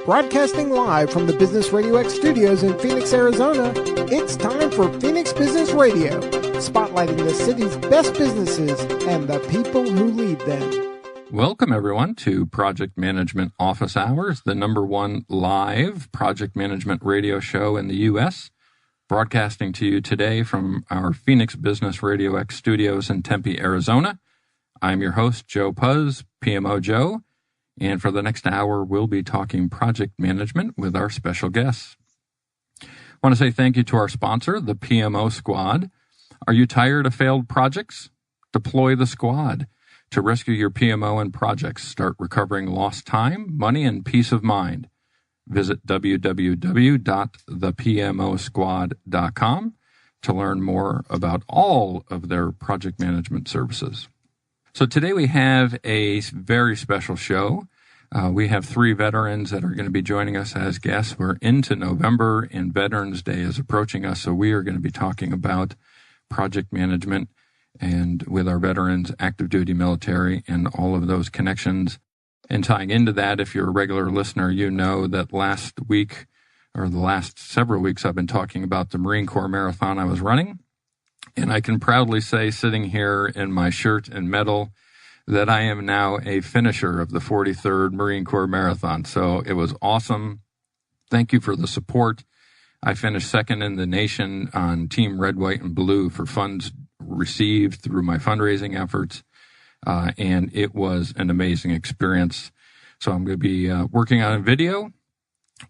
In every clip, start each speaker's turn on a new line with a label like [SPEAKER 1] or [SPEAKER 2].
[SPEAKER 1] Broadcasting live from the Business Radio X studios in Phoenix, Arizona, it's time for Phoenix Business Radio, spotlighting the city's best businesses and the people who lead them.
[SPEAKER 2] Welcome, everyone, to Project Management Office Hours, the #1 live project management radio show in the U.S., broadcasting to you today from our Phoenix Business Radio X studios in Tempe, Arizona. I'm your host, Joe Pusz, PMO Joe, and for the next hour, we'll be talking project management with our special guests. I want to say thank you to our sponsor, the PMO Squad. Are you tired of failed projects? Deploy the squad to rescue your PMO and projects. Start recovering lost time, money, and peace of mind. Visit www.thepmosquad.com to learn more about all of their project management services. So today we have a very special show. We have 3 veterans that are going to be joining us as guests. We're into November and Veterans Day is approaching us, so we are going to be talking about project management and with our veterans, active duty military, and all of those connections. And tying into that, if you're a regular listener, you know that last week or the last several weeks I've been talking about the Marine Corps Marathon I was running. And I can proudly say, sitting here in my shirt and medal, that I am now a finisher of the 43rd Marine Corps Marathon. So it was awesome. Thank you for the support. I finished second in the nation on Team Red, White, and Blue for funds received through my fundraising efforts. And it was an amazing experience. So I'm going to be working on a video.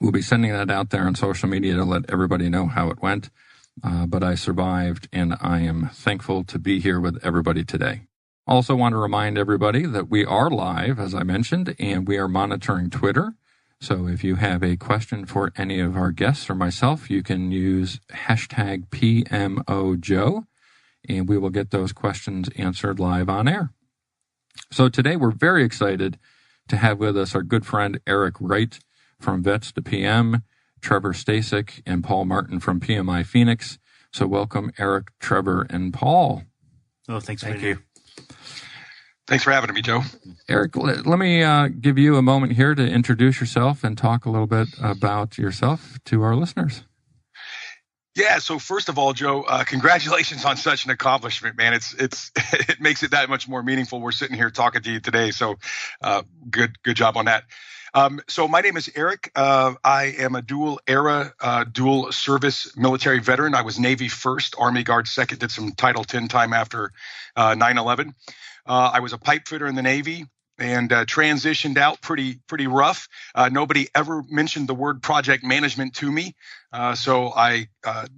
[SPEAKER 2] We'll be sending that out there on social media to let everybody know how it went. But I survived, and I am thankful to be here with everybody today. Also want to remind everybody that we are live, as I mentioned, and we are monitoring Twitter. So if you have a question for any of our guests or myself, you can use hashtag PMO Joe, and we will get those questions answered live on air. So today we're very excited to have with us our good friend Eric Wright from Vets2PM, Trevor Stasik, and Paul Martin from PMI Phoenix. So welcome, Eric, Trevor, and Paul.
[SPEAKER 3] Oh, thank you.
[SPEAKER 4] Thanks for having me, Joe.
[SPEAKER 2] Eric, let me give you a moment here to introduce yourself and talk a little bit about yourself to our listeners.
[SPEAKER 4] Yeah. So first of all, Joe, congratulations on such an accomplishment, man. It makes it that much more meaningful. We're sitting here talking to you today. So good job on that. So my name is Eric. I am a dual service military veteran. I was Navy first, Army Guard second, did some Title 10 time after 9/11. I was a pipe fitter in the Navy and transitioned out pretty rough. Nobody ever mentioned the word project management to me. So I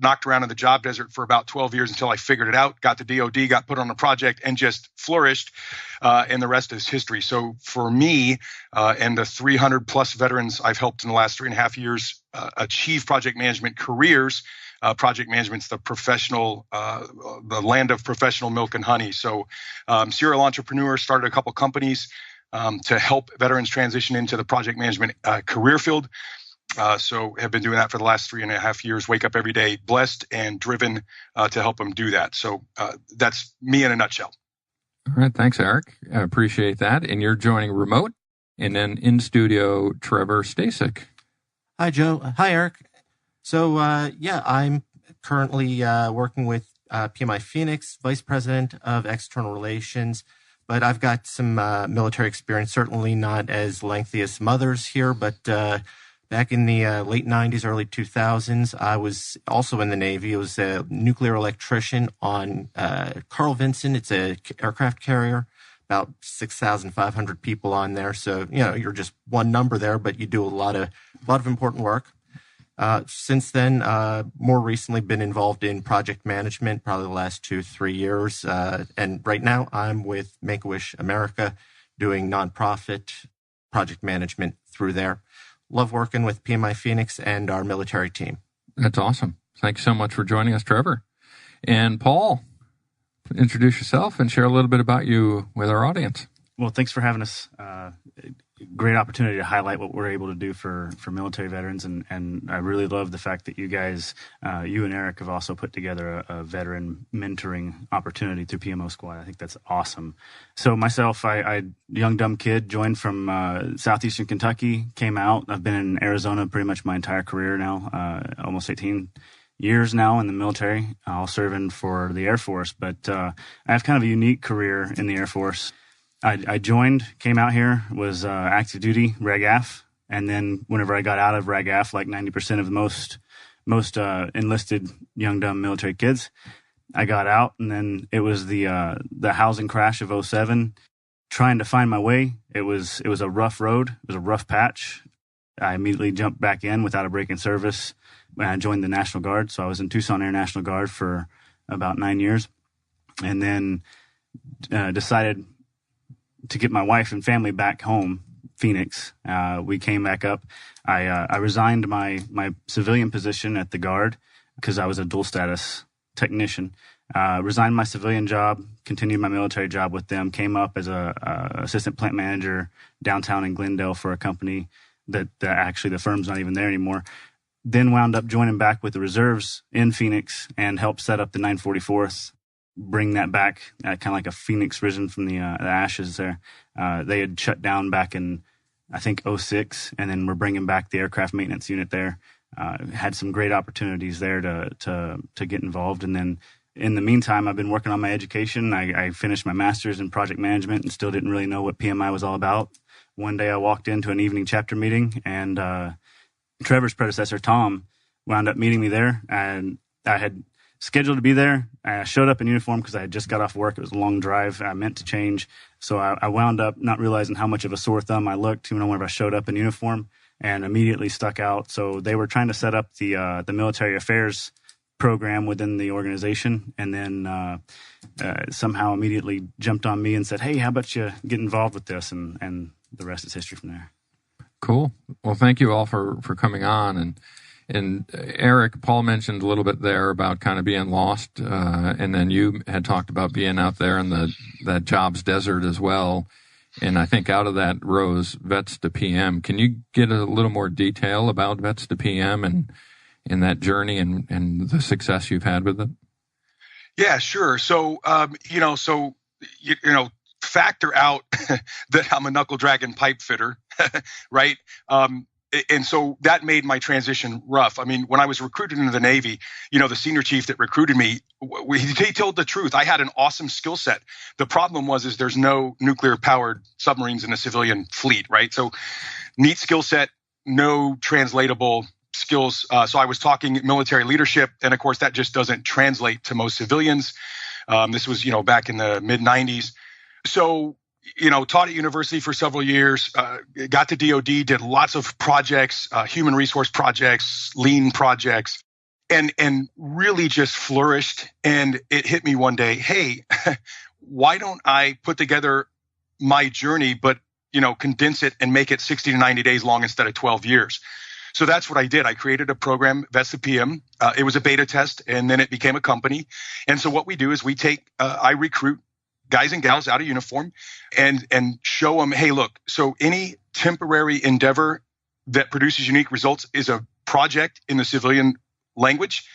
[SPEAKER 4] knocked around in the job desert for about 12 years until I figured it out, got to DOD, got put on a project, and just flourished. And the rest is history. So for me and the 300 plus veterans I've helped in the last 3.5 years achieve project management careers, project management's the land of professional milk and honey. So serial entrepreneur, started a couple companies to help veterans transition into the project management career field. So have been doing that for the last 3.5 years, wake up every day blessed and driven to help them do that. So that's me in a nutshell.
[SPEAKER 2] All right. Thanks, Eric. I appreciate that. And you're joining remote. And then in studio, Trevor Stasik.
[SPEAKER 3] Hi, Joe. Hi, Eric. So, I'm currently working with PMI Phoenix, Vice President of External Relations, but I've got some military experience, certainly not as lengthy as some others here, but back in the late 90s, early 2000s, I was also in the Navy. I was a nuclear electrician on Carl Vinson. It's a aircraft carrier, about 6,500 people on there. So, you're just one number there, but you do a lot of important work. Since then, more recently been involved in project management, probably the last 2-3 years. And right now I'm with Make-A-Wish America doing nonprofit project management through there. Love working with PMI Phoenix and our military team.
[SPEAKER 2] That's awesome. Thanks so much for joining us, Trevor. And Paul, introduce yourself and share a little bit about you with our audience.
[SPEAKER 5] Well, thanks for having us. Great opportunity to highlight what we're able to do for military veterans. And I really love the fact that you guys, you and Eric, have also put together a veteran mentoring opportunity through PMO Squad. I think that's awesome. So myself, I young, dumb kid, joined from southeastern Kentucky, came out. I've been in Arizona pretty much my entire career now, almost 18 years now in the military, all serving for the Air Force. But I have kind of a unique career in the Air Force. I joined, came out here, was active duty, RAGAF, and then whenever I got out of RAGAF, like 90% of the most enlisted young, dumb military kids, I got out, and then it was the housing crash of 2007, trying to find my way. It was a rough road. It was a rough patch. I immediately jumped back in without a break in service when I joined the National Guard. So I was in Tucson Air National Guard for about 9 years, and then decided to get my wife and family back home, Phoenix. We came back up. I resigned my civilian position at the Guard because I was a dual status technician. Resigned my civilian job, continued my military job with them, came up as a assistant plant manager downtown in Glendale for a company that actually the firm's not even there anymore. Then wound up joining back with the reserves in Phoenix and helped set up the 944th, bring that back, kind of like a phoenix risen from the ashes there. They had shut down back in, I think, 2006, and then we're bringing back the aircraft maintenance unit there. Had some great opportunities there to get involved. And then in the meantime, I've been working on my education. I finished my master's in project management and still didn't really know what PMI was all about. One day I walked into an evening chapter meeting, and Trevor's predecessor, Tom, wound up meeting me there, and I had scheduled to be there. I showed up in uniform because I had just got off work. It was a long drive. I meant to change. So I wound up not realizing how much of a sore thumb I looked, whenever I showed up in uniform, and immediately stuck out. So they were trying to set up the military affairs program within the organization, and then somehow immediately jumped on me and said, "Hey, how about you get involved with this?" And the rest is history from there.
[SPEAKER 2] Cool. Well, thank you all for coming on. And Eric, Paul mentioned a little bit there about kind of being lost, and then you had talked about being out there in that jobs desert as well. And I think out of that rose Vets2PM. Can you get a little more detail about Vets2PM and that journey and the success you've had with it?
[SPEAKER 4] Yeah, sure. So, factor out that I'm a knuckle dragon pipe fitter, right? And so that made my transition rough. I mean, when I was recruited into the Navy, the senior chief that recruited me, he told the truth. I had an awesome skill set. The problem was there's no nuclear-powered submarines in the civilian fleet, right? So neat skill set, no translatable skills. So I was talking military leadership, and of course that just doesn't translate to most civilians. This was, back in the mid-'90s. So taught at university for several years, got to DOD, did lots of projects, human resource projects, lean projects, and really just flourished. And it hit me one day, hey, why don't I put together my journey, but, condense it and make it 60 to 90 days long instead of 12 years. So that's what I did. I created a program, Vets2PM. It was a beta test, and then it became a company. And so what we do is I recruit guys and gals out of uniform and show them, hey, look, so any temporary endeavor that produces unique results is a project in the civilian language.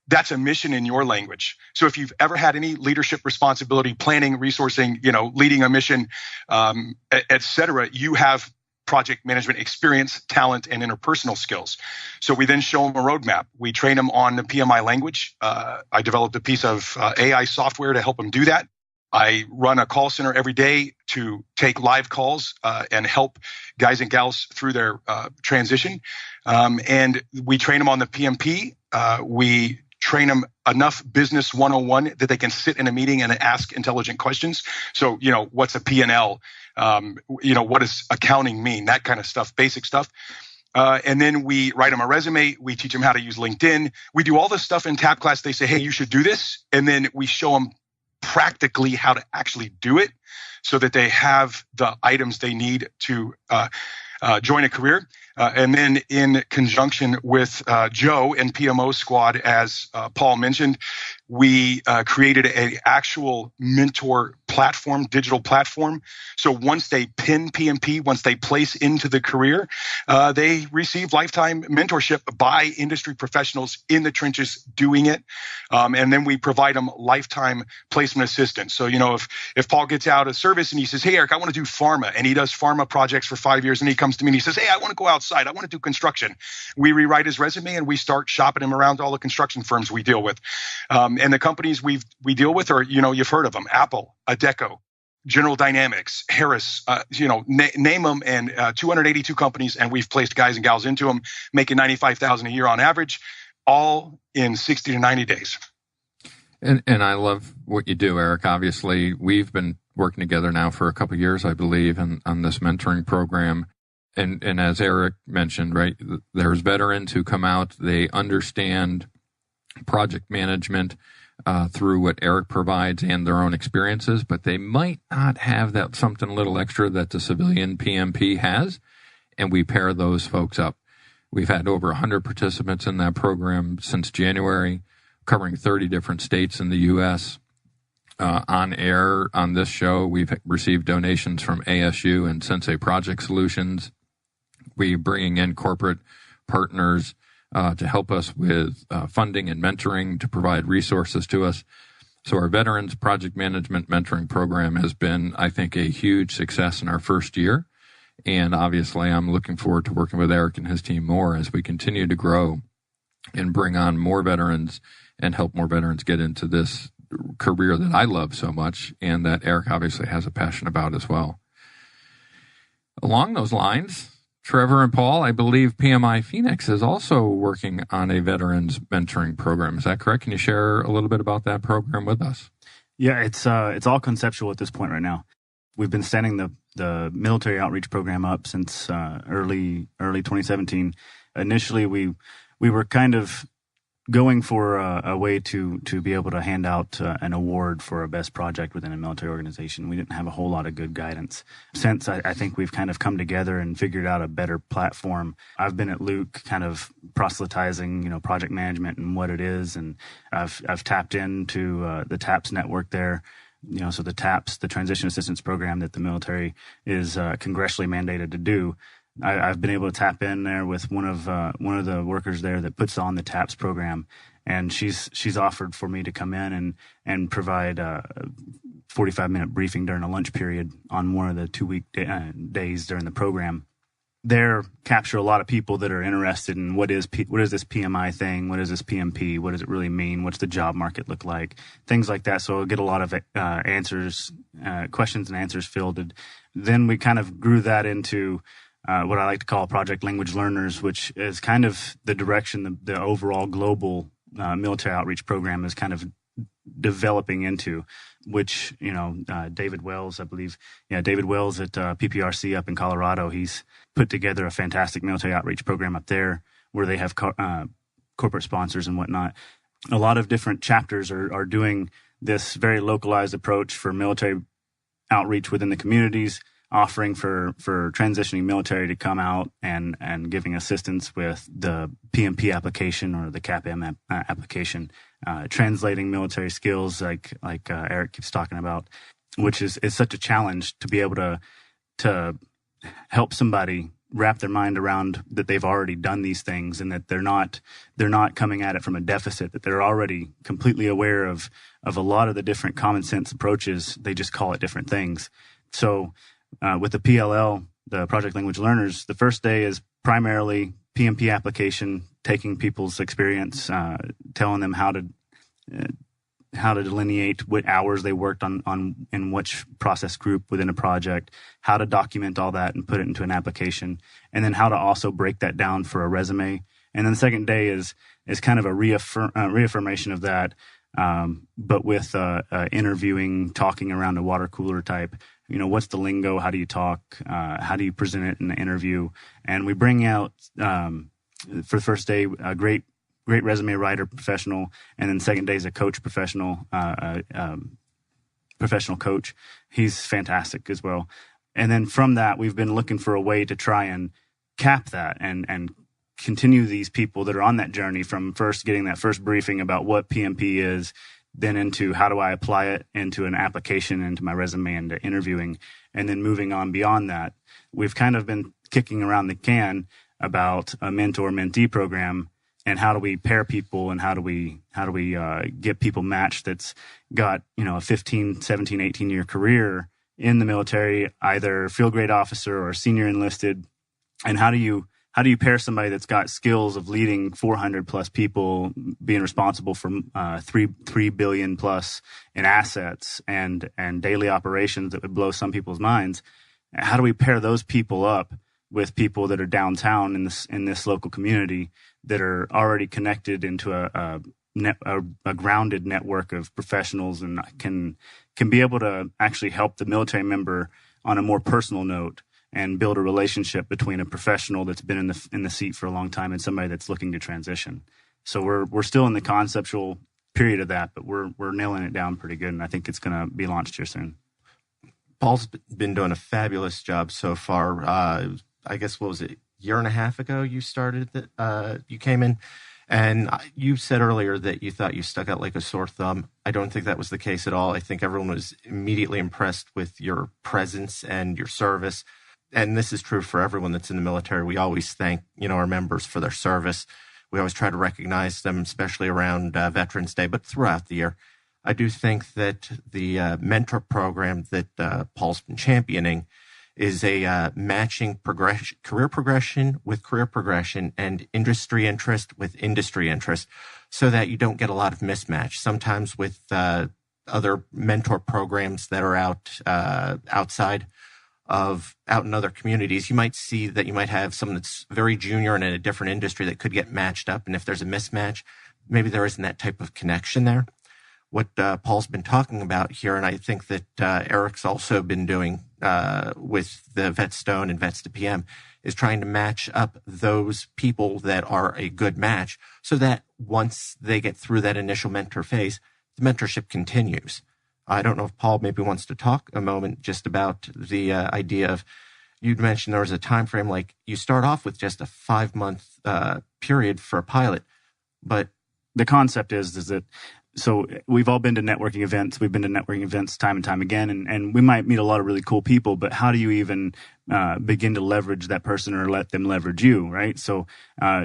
[SPEAKER 4] That's a mission in your language. So if you've ever had any leadership responsibility, planning, resourcing, leading a mission, et cetera, you have project management experience, talent, and interpersonal skills. So we then show them a roadmap. We train them on the PMI language. I developed a piece of AI software to help them do that. I run a call center every day to take live calls and help guys and gals through their transition. And we train them on the PMP. We train them enough business 101 that they can sit in a meeting and ask intelligent questions. So, what's a P&L? What does accounting mean? That kind of stuff, basic stuff. And then we write them a resume. We teach them how to use LinkedIn. We do all this stuff in TAP class. They say, hey, you should do this. And then we show them practically how to actually do it so that they have the items they need to join a career. And then in conjunction with Joe and PMO Squad, as Paul mentioned, we created an actual mentor platform, digital platform. So once they pin PMP, once they place into the career, they receive lifetime mentorship by industry professionals in the trenches doing it. And then we provide them lifetime placement assistance. So, if Paul gets out of service and he says, hey, Eric, I want to do pharma, and he does pharma projects for 5 years, and he comes to me and he says, hey, I want to go outside. I want to do construction. We rewrite his resume and we start shopping him around all the construction firms we deal with. And the companies we deal with are, you've heard of them: Apple, Adecco, General Dynamics, Harris, name them, and 282 companies, and we've placed guys and gals into them, making $95,000 a year on average, all in 60 to 90 days.
[SPEAKER 2] And I love what you do, Eric. Obviously, we've been working together now for a couple of years, I believe, on this mentoring program. And as Eric mentioned, right, there's veterans who come out, they understand project management through what Eric provides and their own experiences, but they might not have that something a little extra that the civilian PMP has, and we pair those folks up. We've had over 100 participants in that program since January, covering 30 different states in the U.S. On air on this show, we've received donations from ASU and Sensei Project Solutions. We're bringing in corporate partners to help us with funding and mentoring, to provide resources to us. So our Veterans Project Management Mentoring Program has been, I think, a huge success in our first year. And obviously, I'm looking forward to working with Eric and his team more as we continue to grow and bring on more veterans and help more veterans get into this career that I love so much and that Eric obviously has a passion about as well. Along those lines, Trevor and Paul, I believe PMI Phoenix is also working on a veterans mentoring program. Is that correct? Can you share a little bit about that program with us?
[SPEAKER 5] Yeah, it's all conceptual at this point right now. We've been standing the military outreach program up since early 2017. Initially, we were kind of going for a way to be able to hand out an award for a best project within a military organization. We didn't have a whole lot of good guidance. Since I think we've kind of come together and figured out a better platform. I've been at Luke kind of proselytizing, project management and what it is. And I've tapped into the TAPS network there. So the TAPS, the Transition Assistance Program that the military is congressionally mandated to do. I've been able to tap in there with one of the workers there that puts on the TAPS program, and she's offered for me to come in and provide a 45-minute briefing during a lunch period on one of the 2-week days during the program. There capture a lot of people that are interested in what is this PMI thing, what is this PMP, what does it really mean, what's the job market look like, things like that. So I'll get a lot of questions and answers fielded. Then we kind of grew that into what I like to call project language learners, which is kind of the direction the overall global military outreach program is kind of developing into, which, David Wells, I believe, David Wells at PPRC up in Colorado, he's put together a fantastic military outreach program up there where they have corporate sponsors and whatnot. A lot of different chapters are doing this very localized approach for military outreach within the communities, offering for transitioning military to come out and giving assistance with the PMP application or the CAPM application, translating military skills like Eric keeps talking about, which is such a challenge to be able to help somebody wrap their mind around that they've already done these things and that they're not coming at it from a deficit, that they're already completely aware of a lot of the different common sense approaches. They just call it different things. So with the PLL, the Project Language Learners, the first day is primarily PMP application, taking people's experience, telling them how to delineate what hours they worked on in which process group within a project, how to document all that and put it into an application, and then how to also break that down for a resume. And then the second day is kind of a reaffirmation of that, but with interviewing, talking around a water cooler type. What's the lingo? How do you talk? How do you present it in the interview? And we bring out, for the first day, a great resume writer professional, and then second day is a coach professional, professional coach. He's fantastic as well. And then from that, we've been looking for a way to try and cap that and continue these people that are on that journey from first getting that first briefing about what PMP is, then into how do I apply it into an application, into my resume, and interviewing, and then moving on beyond that. We've kind of been kicking around the can about a mentor-mentee program, and how do we pair people, and how do we get people matched that's got, a 15, 17, 18-year career in the military, either field grade officer or senior enlisted, and how do you pair somebody that's got skills of leading 400 plus people, being responsible for $3 billion plus in assets and daily operations that would blow some people's minds? How do we pair those people up with people that are downtown in this local community that are already connected into a grounded network of professionals, and can be able to actually help the military member on a more personal note, and build a relationship between a professional that's been in the seat for a long time and somebody that's looking to transition. So we're still in the conceptual period of that, but we're nailing it down pretty good, and I think it's going to be launched here soon.
[SPEAKER 3] Paul's been doing a fabulous job so far. I guess, what was it, a year and a half ago you started that you came in, and you said earlier that you thought you stuck out like a sore thumb. I don't think that was the case at all. I think everyone was immediately impressed with your presence and your service. And this is true for everyone that's in the military. We always thank, our members for their service. We always try to recognize them, especially around Veterans Day, but throughout the year. I do think that the mentor program that Paul's been championing is a matching career progression with career progression, and industry interest with industry interest, so that you don't get a lot of mismatch. Sometimes with other mentor programs that are out in other communities, you might see that you might have someone that's very junior and in a different industry that could get matched up. And if there's a mismatch, maybe there isn't that type of connection there. What Paul's been talking about here, and I think that Eric's also been doing with the VetStone and Vets2PM, is trying to match up those people that are a good match, so that once they get through that initial mentor phase, the mentorship continues. I don't know if Paul maybe wants to talk a moment just about the idea of, you'd mentioned there was a time frame, like you start off with just a 5-month period for a pilot, but
[SPEAKER 5] the concept is that, so we've all been to networking events. We've been to networking events time and time again, and we might meet a lot of really cool people, but how do you even begin to leverage that person or let them leverage you, right? So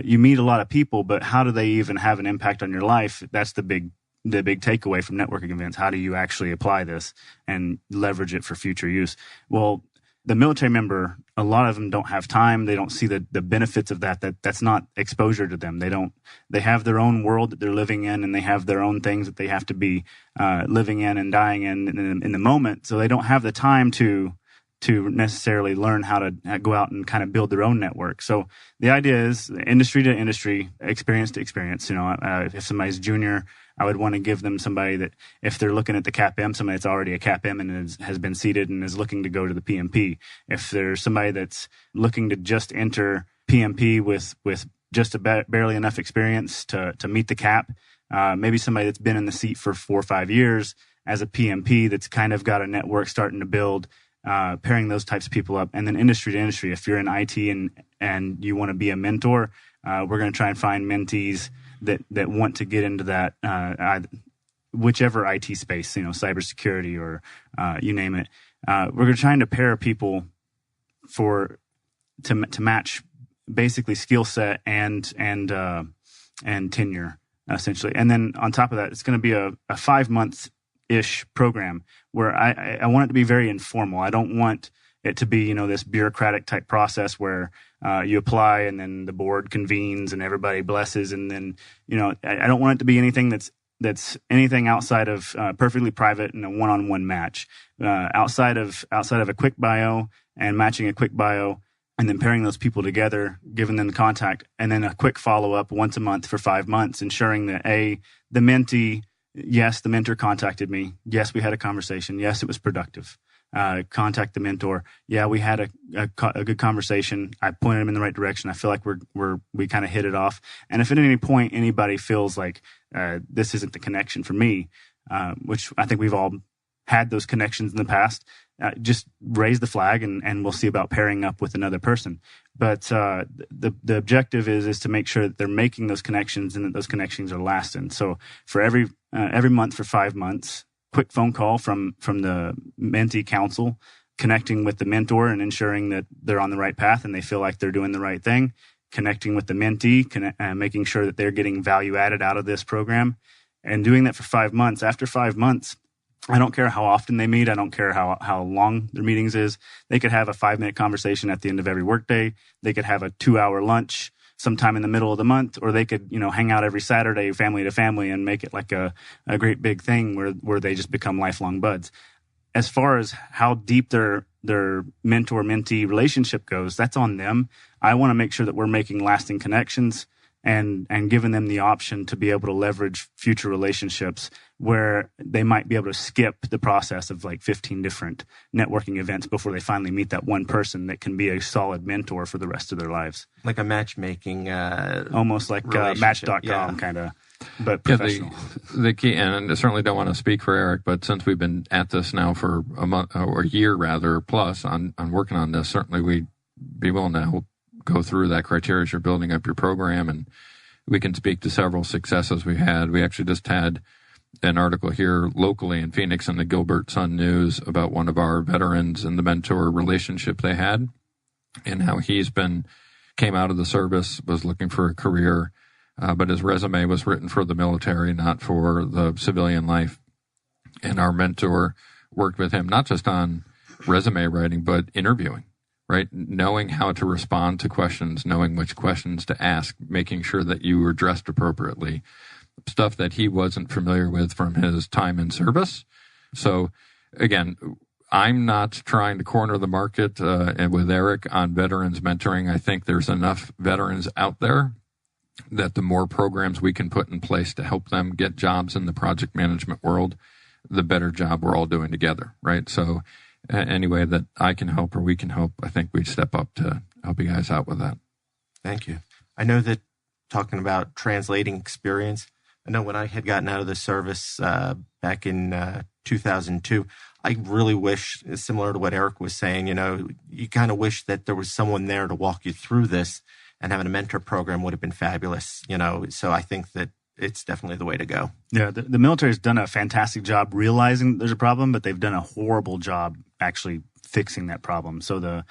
[SPEAKER 5] you meet a lot of people, but how do they even have an impact on your life? That's the big takeaway from networking events. How do you actually apply this and leverage it for future use? Well, the military member, a lot of them don't have time. They don't see the benefits of that's not exposure to them. They have their own world that they're living in, and they have their own things that they have to be living in and dying in the moment. So they don't have the time to necessarily learn how to go out and kind of build their own network. So the idea is industry to industry, experience to experience. If somebody's junior, I would want to give them somebody that, if they're looking at the CAPM, somebody that's already a CAPM and has been seated and is looking to go to the PMP. If there's somebody that's looking to just enter PMP with just barely enough experience to meet the cap, maybe somebody that's been in the seat for 4 or 5 years as a PMP that's kind of got a network starting to build, pairing those types of people up. And then industry to industry, if you're in IT and you want to be a mentor, we're going to try and find mentees that want to get into that, whichever IT space, cybersecurity or you name it. We're trying to pair people to match basically skill set and tenure, essentially. And then on top of that, it's going to be a 5-month-ish program where I want it to be very informal. I don't want it to be, this bureaucratic type process where you apply and then the board convenes and everybody blesses. And then, I don't want it to be anything that's anything outside of perfectly private and a one-on-one match. Outside of a quick bio and matching a quick bio, and then pairing those people together, giving them the contact, and then a quick follow-up once a month for 5 months, ensuring that the mentee, yes, the mentor contacted me. Yes, we had a conversation. Yes, it was productive. Contact the mentor. Yeah, we had a good conversation. I pointed him in the right direction. I feel like we kind of hit it off. And if at any point anybody feels like this isn't the connection for me, which I think we've all had those connections in the past, just raise the flag, and we'll see about pairing up with another person. But the objective is to make sure that they're making those connections and that those connections are lasting. So for every month for 5 months, quick phone call from the mentee council, connecting with the mentor and ensuring that they're on the right path and they feel like they're doing the right thing, connecting with the mentee, making sure that they're getting value added out of this program, and doing that for 5 months. After 5 months, I don't care how often they meet. I don't care how long their meetings is. They could have a 5-minute conversation at the end of every workday. They could have a 2-hour lunch sometime in the middle of the month, or they could, hang out every Saturday, family to family, and make it like a great big thing where they just become lifelong buds. As far as how deep their mentor-mentee relationship goes, that's on them. I want to make sure that we're making lasting connections and giving them the option to be able to leverage future relationships where they might be able to skip the process of like 15 different networking events before they finally meet that one person that can be a solid mentor for the rest of their lives.
[SPEAKER 3] Like a matchmaking,
[SPEAKER 5] almost like Match.com kind of, but professional.
[SPEAKER 2] The key, and I certainly don't want to speak for Eric, but since we've been at this now for a month or a year rather plus on working on this, certainly we'd be willing to help go through that criteria as you're building up your program, and we can speak to several successes we had. We actually just had an article here locally in Phoenix in the Gilbert Sun News about one of our veterans and the mentor relationship they had, and how came out of the service, was looking for a career, but his resume was written for the military, not for the civilian life. And our mentor worked with him not just on resume writing, but interviewing. Right? Knowing how to respond to questions, knowing which questions to ask, making sure that you were dressed appropriately, stuff that he wasn't familiar with from his time in service. So again, I'm not trying to corner the market and with Eric on veterans mentoring. I think there's enough veterans out there that the more programs we can put in place to help them get jobs in the project management world, the better job we're all doing together, right? So any way that I can help or we can help, I think we'd step up to help you guys out with that.
[SPEAKER 3] Thank you. I know that talking about translating experience, I know when I had gotten out of the service back in 2002, I really wish, similar to what Eric was saying, you kind of wish that there was someone there to walk you through this, and having a mentor program would have been fabulous, So I think that it's definitely the way to go.
[SPEAKER 5] Yeah, the military's done a fantastic job realizing there's a problem, but they've done a horrible job actually fixing that problem. So the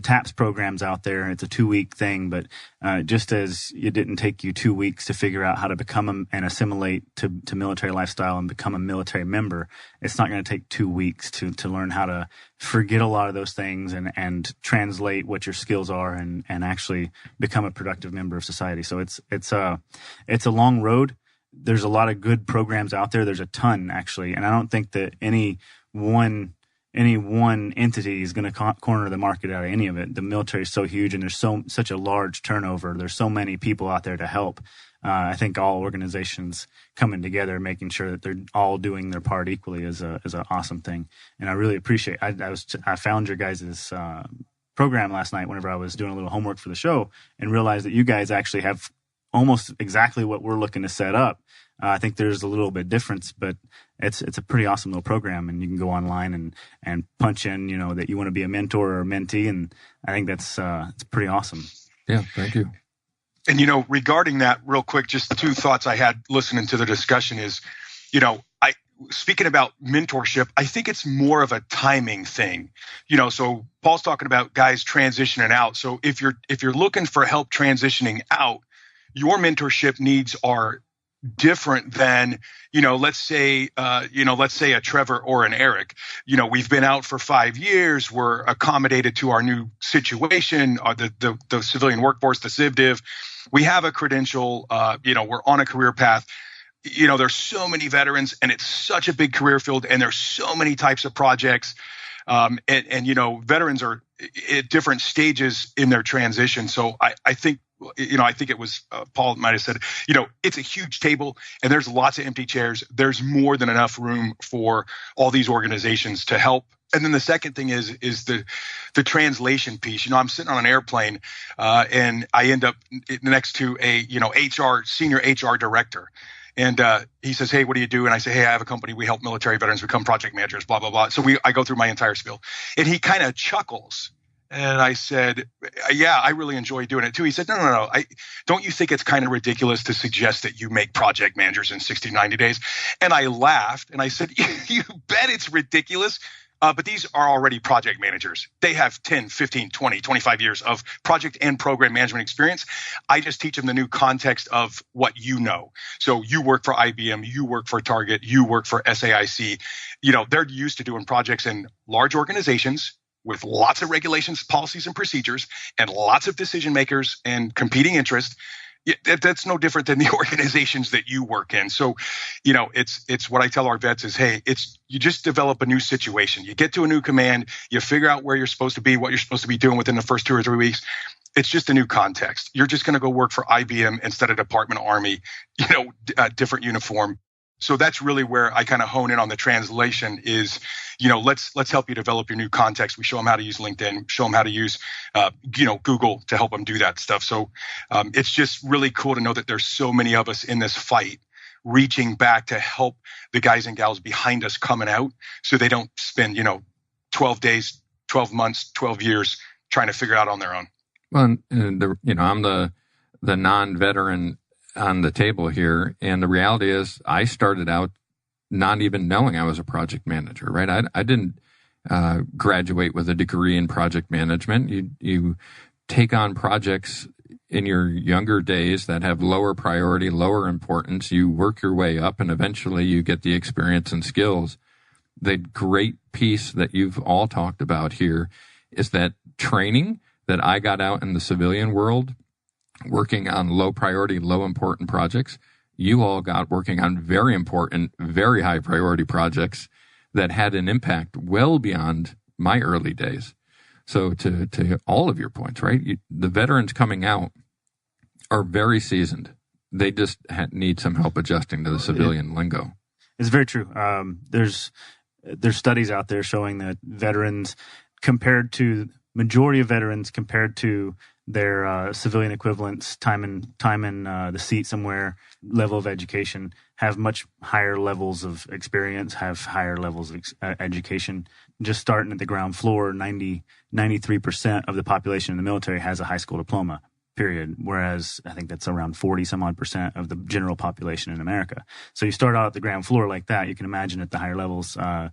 [SPEAKER 5] TAPS program's out there. It's a 2-week thing, but just as it didn't take you 2 weeks to figure out how to become and assimilate to military lifestyle and become a military member, it's not going to take 2 weeks to learn how to forget a lot of those things and translate what your skills are and actually become a productive member of society. So it's a long road. There's a lot of good programs out there. There's a ton actually, and I don't think that any one entity is going to corner the market out of any of it. The military is so huge, and there's such a large turnover. There's so many people out there to help. I think all organizations coming together, making sure that they're all doing their part equally is an awesome thing. And I really appreciate. I found your guys' program last night whenever I was doing a little homework for the show, and realized that you guys actually have almost exactly what we're looking to set up. I think there's a little bit difference, but it's a pretty awesome little program, and you can go online and punch in, that you want to be a mentor or a mentee, and I think that's it's pretty awesome.
[SPEAKER 2] Yeah, thank you.
[SPEAKER 4] And regarding that, real quick, just 2 thoughts I had listening to the discussion is, speaking about mentorship, I think it's more of a timing thing. So Paul's talking about guys transitioning out. So if you're looking for help transitioning out, your mentorship needs are different than, let's say a Trevor or an Eric. We've been out for 5 years. We're accommodated to our new situation, the civilian workforce, the CivDiv. We have a credential, we're on a career path. There's so many veterans, and it's such a big career field, and there's so many types of projects. And veterans are at different stages in their transition. So I think it was Paul might have said, it's a huge table and there's lots of empty chairs. There's more than enough room for all these organizations to help. And then the second thing is the translation piece. I'm sitting on an airplane and I end up next to a senior HR director. And he says, hey, what do you do? And I say, hey, I have a company. We help military veterans become project managers, blah, blah, blah. So I go through my entire spiel. And he kind of chuckles. And I said, yeah, I really enjoy doing it too. He said, no. Don't you think it's kind of ridiculous to suggest that you make project managers in 60, 90 days? And I laughed and I said, you bet it's ridiculous. But these are already project managers. They have 10, 15, 20, 25 years of project and program management experience. I just teach them the new context of what you know. So you work for IBM, you work for Target, you work for SAIC. They're used to doing projects in large organizations with lots of regulations, policies, and procedures, and lots of decision makers and competing interests. That's no different than the organizations that you work in. So, it's what I tell our vets is, hey, you just develop a new situation. You get to a new command, you figure out where you're supposed to be, what you're supposed to be doing within the first 2 or 3 weeks. It's just a new context. You're just going to go work for IBM instead of Department of Army, different uniform. So that's really where I kind of hone in on the translation is, let's help you develop your new context. We show them how to use LinkedIn, show them how to use, Google to help them do that stuff. So it's just really cool to know that there's so many of us in this fight reaching back to help the guys and gals behind us coming out so they don't spend, 12 days, 12 months, 12 years trying to figure it out on their own.
[SPEAKER 2] Well, I'm the non-veteran on the table here. And the reality is I started out not even knowing I was a project manager, right? I didn't graduate with a degree in project management. You take on projects in your younger days that have lower priority, lower importance. You work your way up and eventually you get the experience and skills. The great piece that you've all talked about here is that training that I got out in the civilian world working on low priority, low important projects. You all got working on very important, very high priority projects that had an impact well beyond my early days. So to all of your points, right? The veterans coming out are very seasoned. They just need some help adjusting to the civilian lingo.
[SPEAKER 5] It's very true. There's studies out there showing that veterans majority of veterans compared to their civilian equivalents, time in the seat somewhere, level of education, have much higher levels of experience, have higher levels of education. Just starting at the ground floor, 93% of the population in the military has a high school diploma, period. Whereas I think that's around 40 some odd % of the general population in America. So you start out at the ground floor like that. You can imagine at the higher levels, the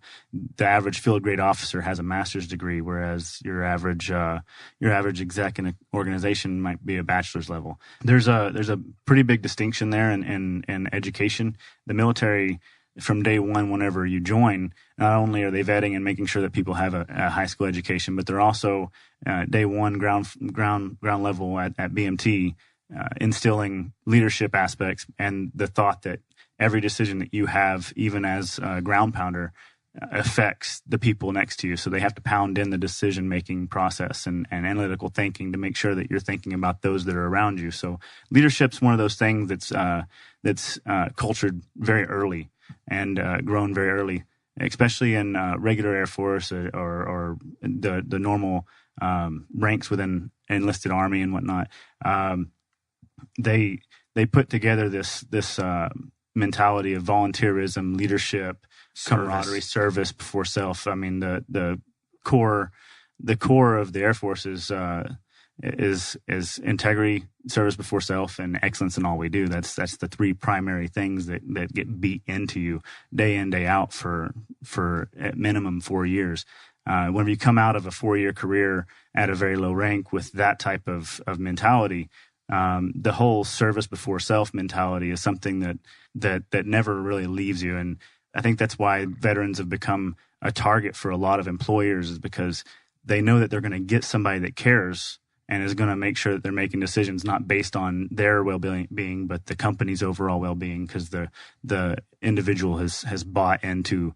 [SPEAKER 5] average field grade officer has a master's degree, whereas your average exec in an organization might be a bachelor's level. There's a pretty big distinction there in education. The military, from day one, whenever you join, not only are they vetting and making sure that people have a high school education, but they're also day one ground level at BMT, instilling leadership aspects and the thought that every decision that you have, even as a ground pounder, affects the people next to you. So they have to pound in the decision-making process and analytical thinking to make sure that you're thinking about those that are around you. So leadership's one of those things that's cultured very early and grown very early, especially in regular Air Force or the normal ranks within enlisted Army and whatnot. They put together this mentality of volunteerism, leadership, camaraderie, service before self. I mean, the core of the Air Force is integrity, service before self, and excellence in all we do. That's the three primary things that get beat into you day in, day out for at minimum 4 years. Whenever you come out of a 4-year career at a very low rank with that type of mentality, the whole service before self mentality is something that never really leaves you. And I think that's why veterans have become a target for a lot of employers, is because they know that they're going to get somebody that cares and is going to make sure that they're making decisions not based on their well-being, but the company's overall well-being, because the individual has bought into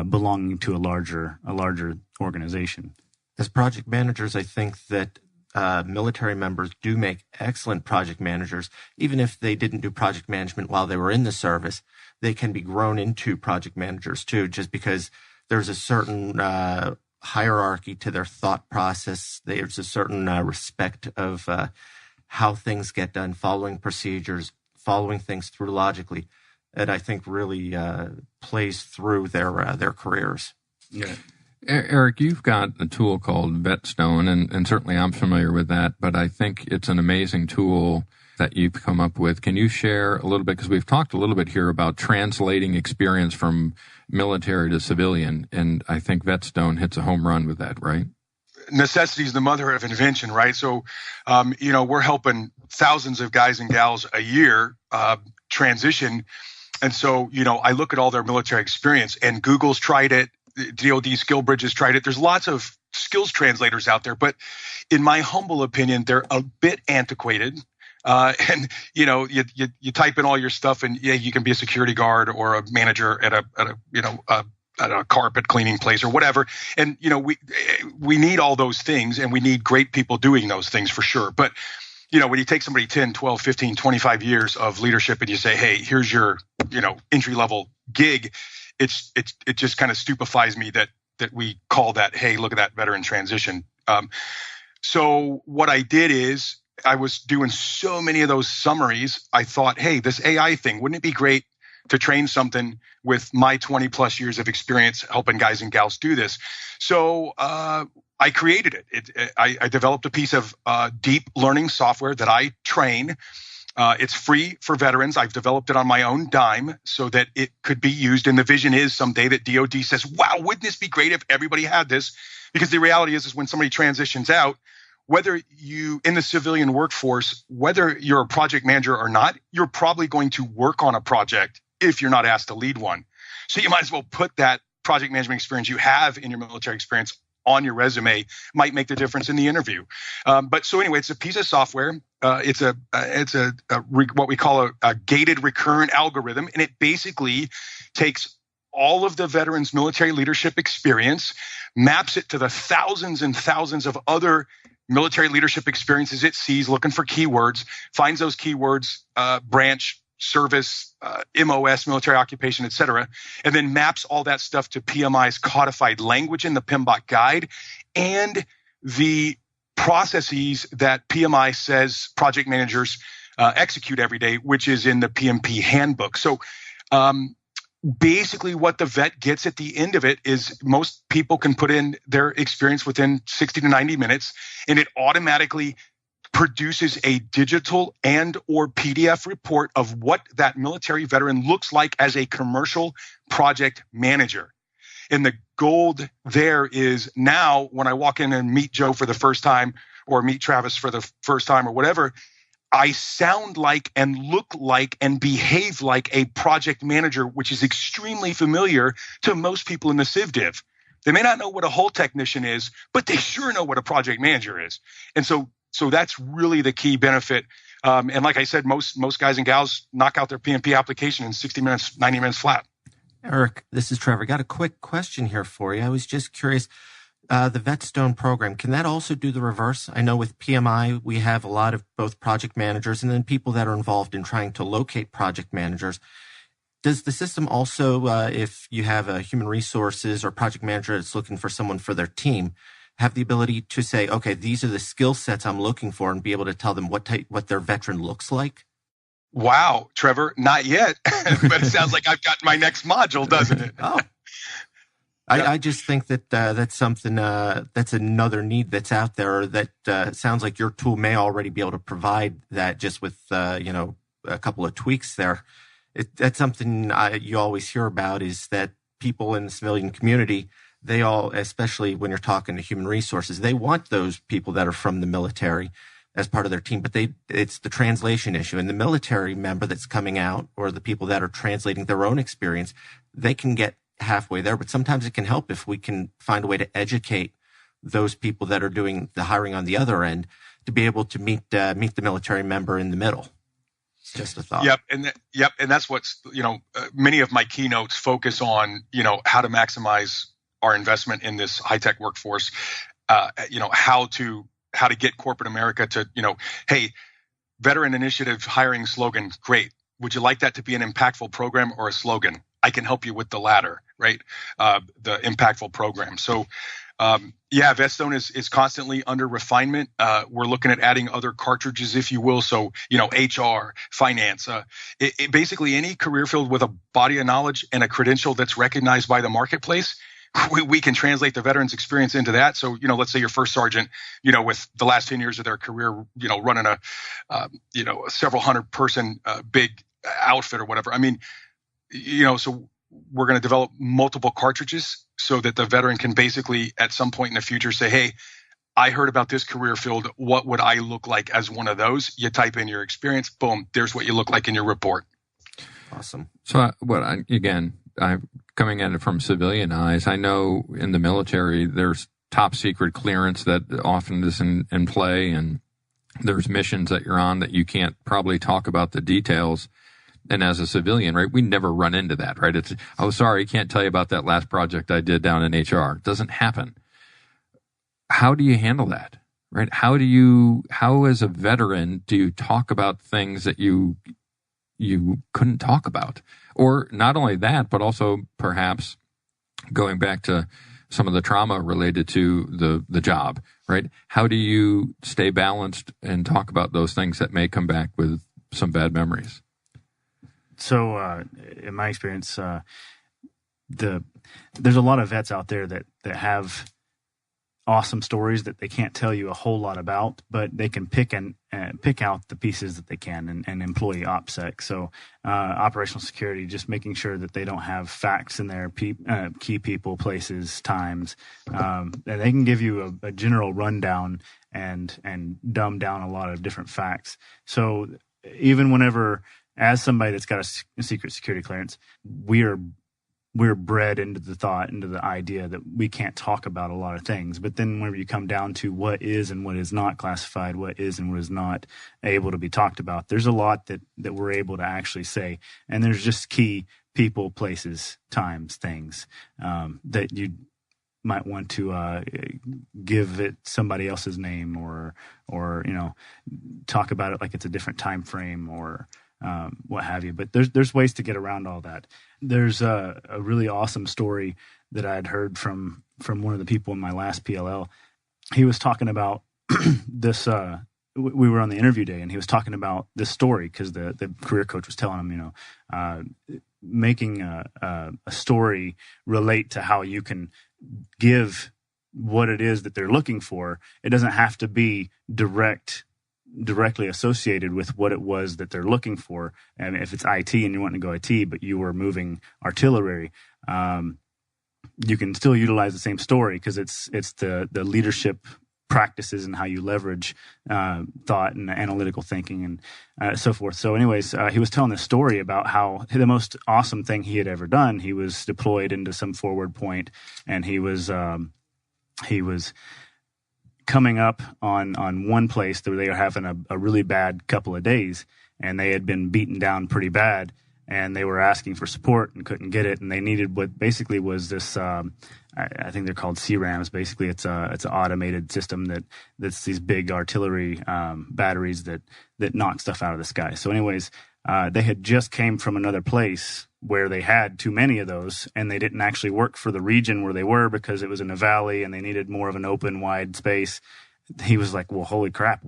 [SPEAKER 5] belonging to a larger organization.
[SPEAKER 3] As project managers, I think that military members do make excellent project managers. Even if they didn't do project management while they were in the service, they can be grown into project managers too, just because there's a certain hierarchy to their thought process. There's a certain respect of how things get done, following procedures, following things through logically. that I think really plays through their careers.
[SPEAKER 2] Yeah. Eric, you've got a tool called VetStone, and certainly I'm familiar with that, but I think it's an amazing tool that you've come up with. Can you share a little bit, because we've talked a little bit here about translating experience from military to civilian, and I think VetStone hits a home run with that, right?
[SPEAKER 4] Necessity is the mother of invention, right? So, we're helping thousands of guys and gals a year transition. And so, I look at all their military experience, and Google's tried it. DoD SkillBridge has tried it. There's lots of skills translators out there, but in my humble opinion, they're a bit antiquated. And you type in all your stuff, and you can be a security guard or a manager at a carpet cleaning place or whatever. And we need all those things, and we need great people doing those things for sure. But when you take somebody 10, 12, 15, 25 years of leadership and you say, hey, here's your entry level gig, it just kind of stupefies me that we call that, hey, look at that veteran transition. So what I did is, I was doing so many of those summaries. I thought, hey, this AI thing, wouldn't it be great to train something with my 20 plus years of experience helping guys and gals do this? So I created it. I developed a piece of deep learning software that I train. It's free for veterans. I've developed it on my own dime so that it could be used. And the vision is someday that DoD says, wow, wouldn't this be great if everybody had this? Because the reality is when somebody transitions out, whether you in the civilian workforce, whether you're a project manager or not, you're probably going to work on a project if you're not asked to lead one. So you might as well put that project management experience you have in your military experience on your resume. Might make the difference in the interview. But so anyway, it's a piece of software. It's what we call a gated recurrent algorithm, and it basically takes all of the veterans' military leadership experience, maps it to the thousands and thousands of other military leadership experiences it sees, looking for keywords, finds those keywords, branch, service, MOS, military occupation, et cetera, and then maps all that stuff to PMI's codified language in the PMBOK guide and the processes that PMI says project managers execute every day, which is in the PMP handbook. So basically what the vet gets at the end of it is most people can put in their experience within 60 to 90 minutes, and it automatically produces a digital and or PDF report of what that military veteran looks like as a commercial project manager. And the gold there is now when I walk in and meet Joe for the first time or meet Travis for the first time or whatever, I sound like and look like and behave like a project manager, which is extremely familiar to most people in the Civ Div. They may not know what a hull technician is, but they sure know what a project manager is. And so that's really the key benefit. And like I said, most guys and gals knock out their PMP application in 60 minutes, 90 minutes flat.
[SPEAKER 3] Eric, this is Trevor. Got a quick question here for you. I was just curious. The VetStone program, can that also do the reverse? I know with PMI, we have a lot of both project managers and then people that are involved in trying to locate project managers. Does the system also, if you have a human resources or project manager that's looking for someone for their team, have the ability to say, okay, these are the skill sets I'm looking for and be able to tell them what their veteran looks like?
[SPEAKER 4] Wow, Trevor, not yet. But it sounds like I've got my next module, doesn't it?
[SPEAKER 3] Oh. I just think that that's something that's another need that's out there that sounds like your tool may already be able to provide that just with a couple of tweaks there. That's something you always hear about is that people in the civilian community, they all, especially when you're talking to human resources, they want those people that are from the military as part of their team, but it's the translation issue. And the military member that's coming out or the people that are translating their own experience, they can get halfway there, but sometimes it can help if we can find a way to educate those people that are doing the hiring on the other end to be able to meet the military member in the middle. It's just a thought.
[SPEAKER 4] Yep, and that's what's many of my keynotes focus on how to maximize our investment in this high tech workforce. How to get corporate America to hey, veteran initiative hiring slogan, great. Would you like that to be an impactful program or a slogan? I can help you with the latter, right? The impactful program. So Yeah, VetStone is constantly under refinement. We're looking at adding other cartridges, if you will. So, HR, finance, basically any career field with a body of knowledge and a credential that's recognized by the marketplace. We can translate the veteran's experience into that. So, let's say your first sergeant, with the last 10 years of their career, running a several hundred person big outfit or whatever. I mean, so we're going to develop multiple cartridges so that the veteran can basically at some point in the future say, hey, I heard about this career field. What would I look like as one of those? You type in your experience. Boom. There's what you look like in your report.
[SPEAKER 3] Awesome.
[SPEAKER 2] So I'm coming at it from civilian eyes. I know in the military, there's top secret clearance that often is in play, and there's missions that you're on that you can't probably talk about the details. And as a civilian, right, we never run into that, right? It's, oh, sorry, can't tell you about that last project I did down in HR. It doesn't happen. How do you handle that, right? How as a veteran do you talk about things that you couldn't talk about? Or not only that, but also perhaps going back to some of the trauma related to the job, right? How do you stay balanced and talk about those things that may come back with some bad memories?
[SPEAKER 5] So, in my experience, there's a lot of vets out there that have awesome stories that they can't tell you a whole lot about, but they can pick out the pieces that they can and employ OPSEC. So, operational security, just making sure that they don't have facts in their key people, places, times, and they can give you a general rundown and dumb down a lot of different facts. So, even whenever, as somebody that's got a secret security clearance, we're bred into the idea that we can't talk about a lot of things. But then whenever you come down to what is and what is not classified, what is and what is not able to be talked about, there's a lot that we're able to actually say. And there's just key people, places, times, things that you might want to give it somebody else's name or talk about it like it's a different time frame or what have you. But there's ways to get around all that. There's a really awesome story that I had heard from one of the people in my last PLL. He was talking about this. We were on the interview day, and he was talking about this story because the career coach was telling him, making a story relate to how you can give what it is that they're looking for. It doesn't have to be directly associated with what it was that they're looking for. And if it's IT and you want to go IT, but you were moving artillery, you can still utilize the same story because it's the leadership practices and how you leverage thought and analytical thinking and so forth. So anyways, he was telling this story about how the most awesome thing he had ever done, he was deployed into some forward point, and he was coming up on one place that they were having a really bad couple of days, and they had been beaten down pretty bad, and they were asking for support and couldn't get it, and they needed what basically was this I think they're called CRAMs. Basically, it's an automated system that's these big artillery batteries that knock stuff out of the sky. So anyways, they had just came from another place where they had too many of those, and they didn't actually work for the region where they were because it was in a valley and they needed more of an open, wide space. He was like, well, holy crap,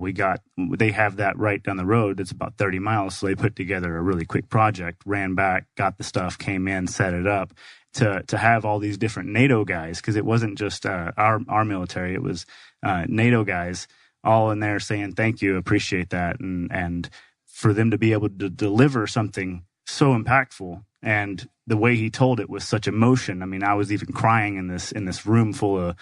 [SPEAKER 5] they have that right down the road. That's about 30 miles. So they put together a really quick project, ran back, got the stuff, came in, set it up to have all these different NATO guys. Cause it wasn't just our military. It was NATO guys all in there saying, thank you, appreciate that. And for them to be able to deliver something so impactful. And the way he told it was such emotion. I mean, I was even crying in this room full of,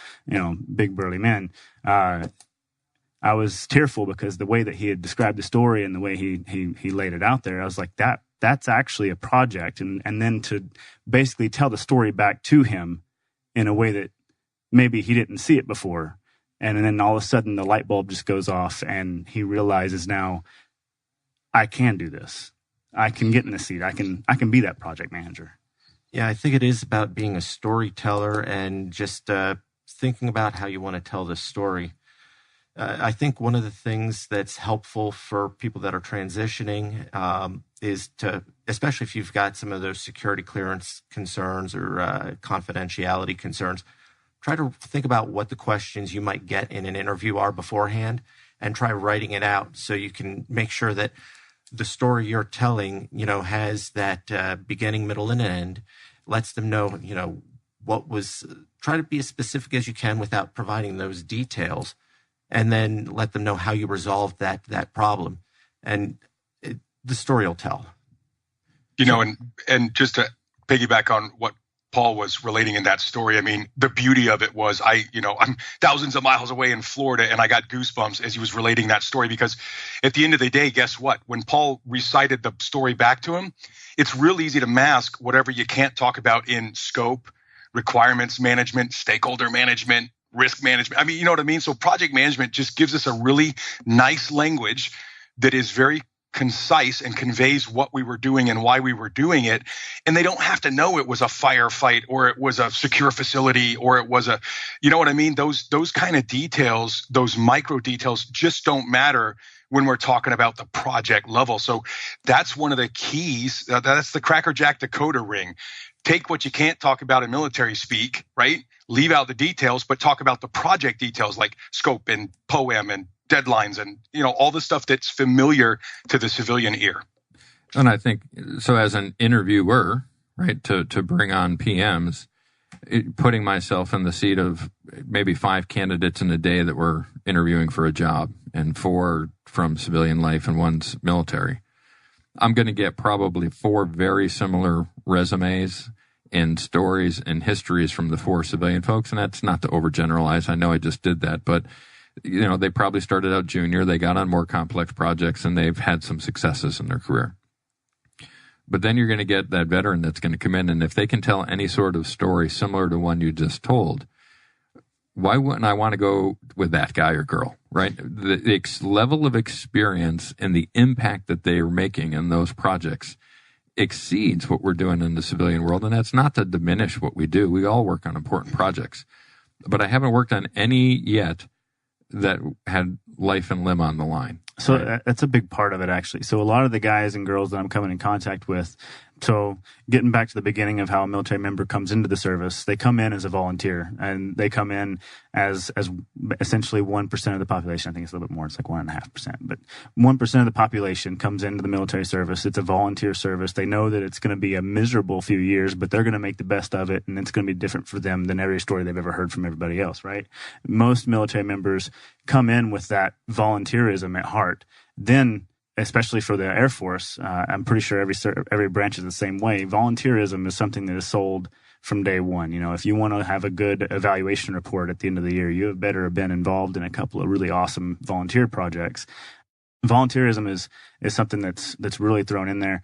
[SPEAKER 5] big burly men. I was tearful because the way that he had described the story and the way he laid it out there, I was like, that's actually a project. And then to basically tell the story back to him in a way that maybe he didn't see it before. And then all of a sudden the light bulb just goes off and he realizes now I can do this. I can get in the seat. I can be that project manager.
[SPEAKER 3] Yeah, I think it is about being a storyteller and just thinking about how you want to tell this story. I think one of the things that's helpful for people that are transitioning is to, especially if you've got some of those security clearance concerns or confidentiality concerns, try to think about what the questions you might get in an interview are beforehand, and try writing it out so you can make sure that the story you're telling, has that beginning, middle, and end, lets them know, try to be as specific as you can without providing those details, and then let them know how you resolved that problem. And the story will tell.
[SPEAKER 4] And just to piggyback on what Paul was relating in that story, I mean, the beauty of it was I'm thousands of miles away in Florida, and I got goosebumps as he was relating that story, because at the end of the day, guess what? When Paul recited the story back to him, it's real easy to mask whatever you can't talk about in scope, requirements management, stakeholder management, risk management. I mean, you know what I mean? So project management just gives us a really nice language that is very concise and conveys what we were doing and why we were doing it. And they don't have to know it was a firefight or it was a secure facility or it was you know what I mean? Those kind of details, those micro details just don't matter when we're talking about the project level. So that's one of the keys. That's the Cracker Jack Dakota ring. Take what you can't talk about in military speak, right? Leave out the details, but talk about the project details like scope and POEM and deadlines and all the stuff that's familiar to the civilian ear.
[SPEAKER 2] And I think so, as an interviewer, right, to bring on PMs, putting myself in the seat of maybe 5 candidates in a day that were interviewing for a job, and 4 from civilian life and 1's military, I'm going to get probably 4 very similar resumes and stories and histories from the 4 civilian folks. And that's not to overgeneralize. I know I just did that, but they probably started out junior, they got on more complex projects, and they've had some successes in their career. But then you're going to get that veteran that's going to come in, and if they can tell any sort of story similar to one you just told, why wouldn't I want to go with that guy or girl, right? The level of experience and the impact that they are making in those projects exceeds what we're doing in the civilian world. And that's not to diminish what we do. We all work on important projects. But I haven't worked on any yet that had life and limb on the line.
[SPEAKER 5] So that's a big part of it, actually. So a lot of the guys and girls that I'm coming in contact with, so getting back to the beginning of how a military member comes into the service, they come in as a volunteer, and they come in as essentially 1% of the population. I think it's a little bit more. It's like 1.5%, but 1% of the population comes into the military service. It's a volunteer service. They know that it's going to be a miserable few years, but they're going to make the best of it, and it's going to be different for them than every story they've ever heard from everybody else, right? Most military members come in with that volunteerism at heart. Then, especially for the Air Force, I'm pretty sure every branch is the same way. Volunteerism is something that is sold from day one. If you want to have a good evaluation report at the end of the year, you have better have been involved in a couple of really awesome volunteer projects. Volunteerism is something that's really thrown in there.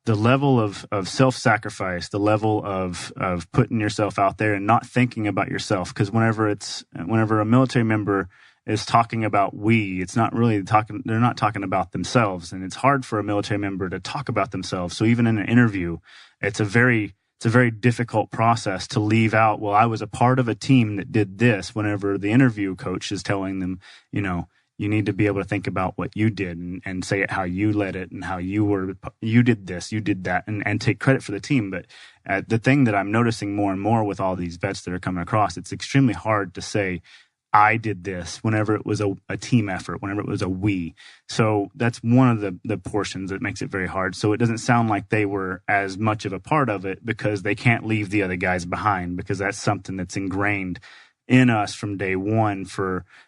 [SPEAKER 5] The level of self-sacrifice, the level of putting yourself out there and not thinking about yourself, because whenever a military member is talking about it's not really they're not talking about themselves. And it's hard for a military member to talk about themselves. So even in an interview, it's a very difficult process to leave out, well, I was a part of a team that did this, whenever the interview coach is telling them, you need to be able to think about what you did and say it how you led it and how you did this, you did that, and take credit for the team. But the thing that I'm noticing more and more with all these vets that are coming across, it's extremely hard to say, I did this whenever it was a team effort, whenever it was a we. So that's one of the portions that makes it very hard. So it doesn't sound like they were as much of a part of it, because they can't leave the other guys behind, because that's something that's ingrained in us from day one.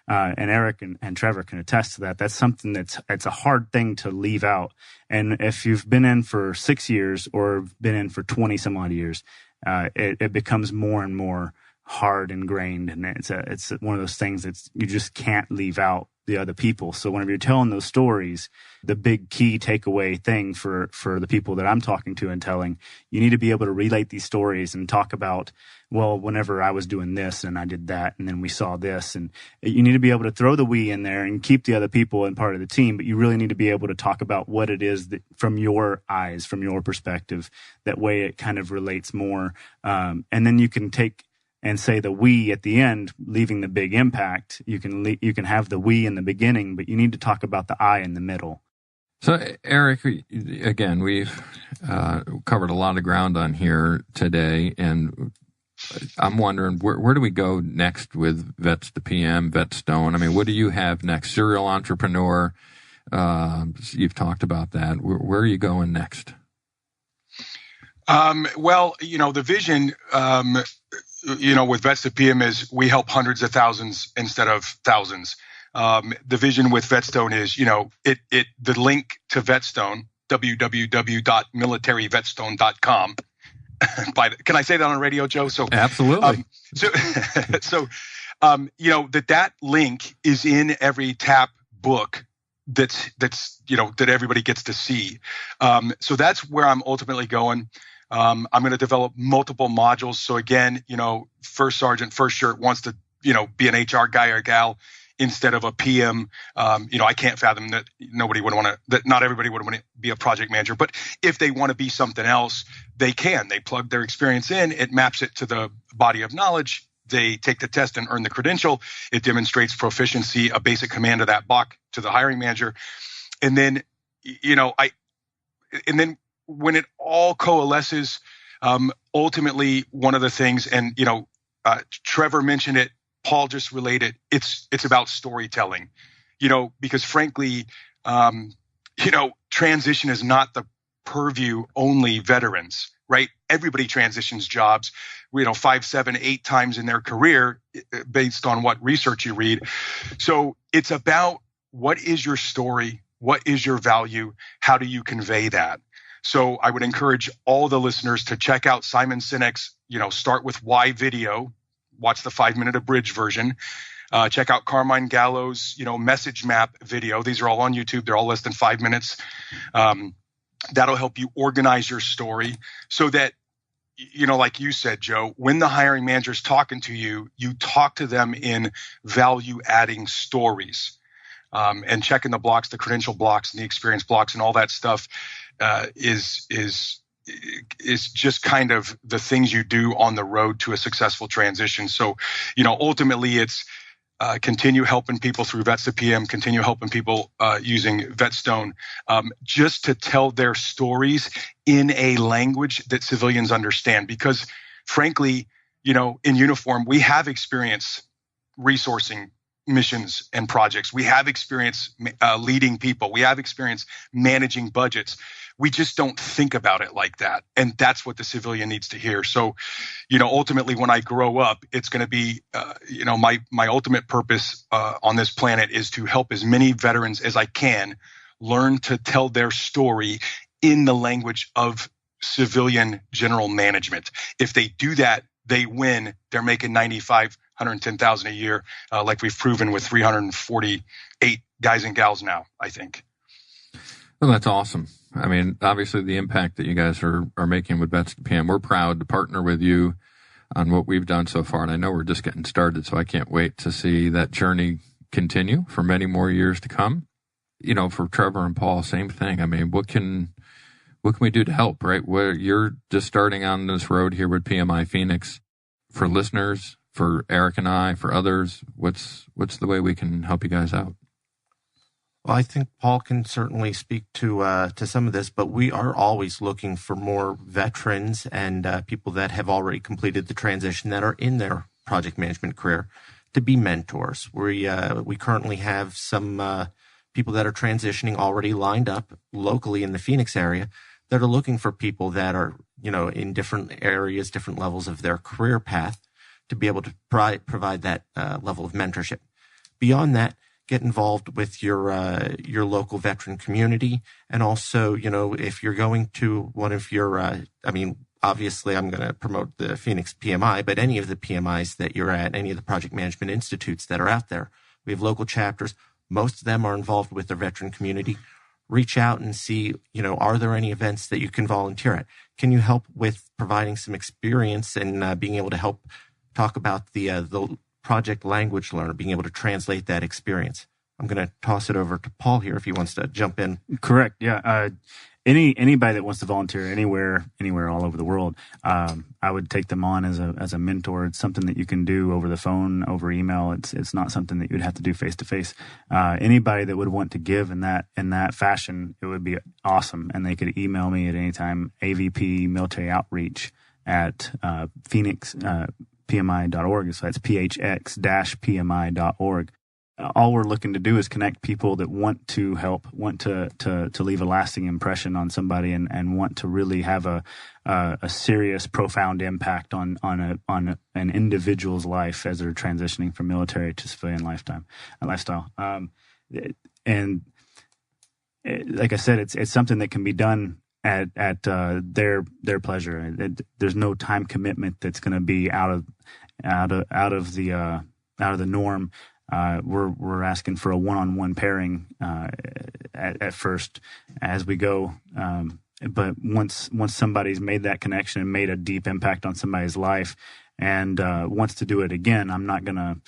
[SPEAKER 5] And Eric and Trevor can attest to that. That's something it's a hard thing to leave out. And if you've been in for 6 years or been in for 20 some odd years, it becomes more and more hard ingrained, and it's one of those things that you just can't leave out the other people. So whenever you're telling those stories, the big key takeaway thing for the people that I'm talking to and telling, you need to be able to relate these stories and talk about, well, whenever I was doing this and I did that, and then we saw this, and you need to be able to throw the we in there and keep the other people in part of the team, but you really need to be able to talk about what it is that, from your eyes, from your perspective, that way it kind of relates more. And then you can take and say the we at the end, leaving the big impact. You can have the we in the beginning, but you need to talk about the I in the middle.
[SPEAKER 2] So, Eric, again, we've covered a lot of ground on here today, and I'm wondering, where do we go next with Vets2PM, VetStone? I mean, what do you have next? Serial entrepreneur. You've talked about that. Where are you going next?
[SPEAKER 4] Well, the vision, with Vets2PM is we help hundreds of thousands instead of thousands. The vision with VetStone is, the link to VetStone, www.militaryvetstone.com. Can I say that on radio, Joe? So
[SPEAKER 2] absolutely.
[SPEAKER 4] That link is in every TAP book that everybody gets to see. So that's where I'm ultimately going. I'm going to develop multiple modules. So again, first sergeant, first shirt wants to, be an HR guy or gal instead of a PM. I can't fathom that not everybody would want to be a project manager, but if they want to be something else, they can. They plug their experience in, it maps it to the body of knowledge. They take the test and earn the credential. It demonstrates proficiency, a basic command of that block to the hiring manager. And then, when it all coalesces, ultimately one of the things, and, Trevor mentioned it, Paul just related, it's about storytelling, because frankly, transition is not the purview only veterans, right? Everybody transitions jobs, 5, 7, 8 times in their career based on what research you read. So it's about what is your story? What is your value? How do you convey that? So I would encourage all the listeners to check out Simon Sinek's, Start With Why video, watch the 5-minute abridged version. Check out Carmine Gallo's, message map video. These are all on YouTube. They're all less than 5 minutes. That'll help you organize your story so that, like you said, Joe, when the hiring manager is talking to you, you talk to them in value-adding stories. And checking the blocks, the credential blocks and the experience blocks and all that stuff is just kind of the things you do on the road to a successful transition. So, ultimately it's continue helping people through Vets2PM, continue helping people using VetStone, just to tell their stories in a language that civilians understand. Because frankly, in uniform, we have experience resourcing missions and projects. We have experience leading people. We have experience managing budgets. We just don't think about it like that. And that's what the civilian needs to hear. So, ultimately when I grow up, it's going to be, my ultimate purpose on this planet is to help as many veterans as I can learn to tell their story in the language of civilian general management. If they do that, they win. They're making 95, 110,000 a year, like we've proven with 348 guys and gals now, I think.
[SPEAKER 2] Well, that's awesome. I mean, obviously the impact that you guys are making with Vets2PM, we're proud to partner with you on what we've done so far. And I know we're just getting started, so I can't wait to see that journey continue for many more years to come. For Trevor and Paul, same thing. I mean, what can we do to help, right? You're just starting on this road here with PMI Phoenix. For listeners, for Eric and I, for others, what's the way we can help you guys out?
[SPEAKER 3] Well, I think Paul can certainly speak to some of this, but we are always looking for more veterans and people that have already completed the transition that are in their project management career to be mentors. We currently have some people that are transitioning already lined up locally in the Phoenix area that are looking for people that are, in different areas, different levels of their career path to be able to provide that level of mentorship. Beyond that, get involved with your local veteran community. And also, if you're going to one of your, obviously I'm going to promote the Phoenix PMI, but any of the PMIs that you're at, any of the project management institutes that are out there, we have local chapters. Most of them are involved with their veteran community. Reach out and see, are there any events that you can volunteer at? Can you help with providing some experience and being able to help talk about the project language learner, being able to translate that experience? I'm going to toss it over to Paul here if he wants to jump in.
[SPEAKER 5] Correct. Yeah. Anybody that wants to volunteer anywhere all over the world, I would take them on as a mentor. It's something that you can do over the phone, over email. It's not something that you'd have to do face to face. Anybody that would want to give in that fashion, it would be awesome. And they could email me at any time, AVP Military Outreach at phoenix.pmi.org. So that's phx-pmi.org. All we're looking to do is connect people that want to help, want to leave a lasting impression on somebody, and want to really have a serious, profound impact on an individual's life as they're transitioning from military to civilian lifestyle. And like I said, it's something that can be done at their pleasure. There's no time commitment that's going to be out of the norm. We're asking for a one-on-one pairing at first as we go. But once somebody's made that connection and made a deep impact on somebody's life and wants to do it again, I'm not going to